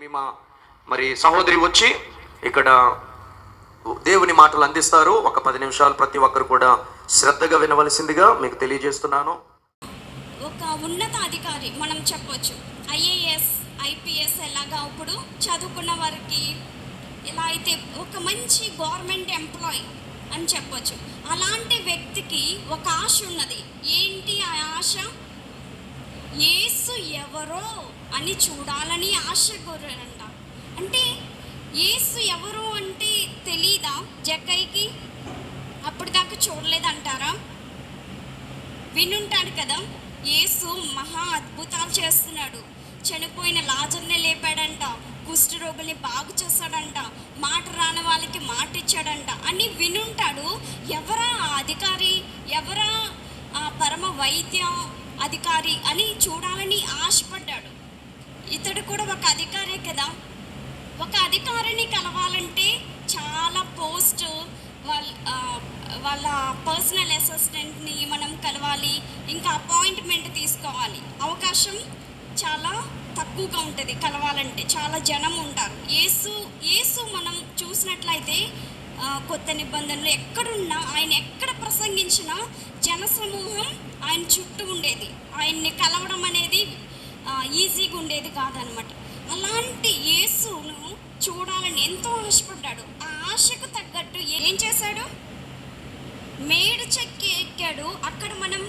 మా మరి సహోదరి వచ్చి ఇక్కడ దేవుని మాటలు అందిస్తారు. ఒక 10 నిమిషాలు ప్రతి ఒక్కరు కూడా శ్రద్ధగా వినవలసిందిగా మీకు తెలియజేస్తున్నాను. ఒక ఉన్నత అధికారి మనం చెప్పొచ్చు, ఐఏఎస్ ఐపీఎస్ ఎలాగా ఇప్పుడు చదువుకున్న వారికి ఎలా అయితే ఒక మంచి గవర్నమెంట్ ఎంప్లాయీ అని చెప్పొచ్చు. అలాంటి వ్యక్తికి ఒక ఆశ ఉన్నది. ఏంటి ఆ ఆశ? యేసు ఎవరో అని చూడాలని ఆశ కోరారంట. అంటే యేసు ఎవరు అంటే తెలీదా జక్కయ్యకి? అప్పుడు దాకా చూడలేదంటారా? వినుంటాడు కదా, యేసు మహా అద్భుతాలు చేస్తున్నాడు. చనిపోయిన లాజర్ని లేపాడంట, కుష్ఠరోగుల్ని బాగు చేస్తాడంట, మాట రాని వాళ్ళకి మాట ఇచ్చాడంట అని వినుంటాడు. ఎవరా ఆ అధికారి, ఎవరా ఆ పరమ వైద్య అధికారి అని చూడాలని ఆశపడ్డాడు. ఇతడు కూడా ఒక అధికారే కదా. ఒక అధికారిని కలవాలంటే చాలా పోస్ట్ వాళ్ళ పర్సనల్ అసిస్టెంట్ని మనం కలవాలి, ఇంకా అపాయింట్మెంట్ తీసుకోవాలి. అవకాశం చాలా తక్కువగా ఉంటుంది కలవాలంటే, చాలా జనం ఉంటారు. యేసు మనం చూసినట్లయితే కొత్త నిబంధనలు ఎక్కడున్నా, ఆయన ఎక్కడ ప్రసంగించినా జనసమూహం ఆయన చుట్టూ ఉండేది. ఆయన్ని కలవడం అనేది ఈజీగా ఉండేది కాదనమాట. అలాంటి యేసును చూడాలని ఎంతో ఆశపడ్డాడు. ఆ ఆశకు తగ్గట్టు ఏం చేశాడు? మేడు చెక్కి ఎక్కాడు. అక్కడ మనం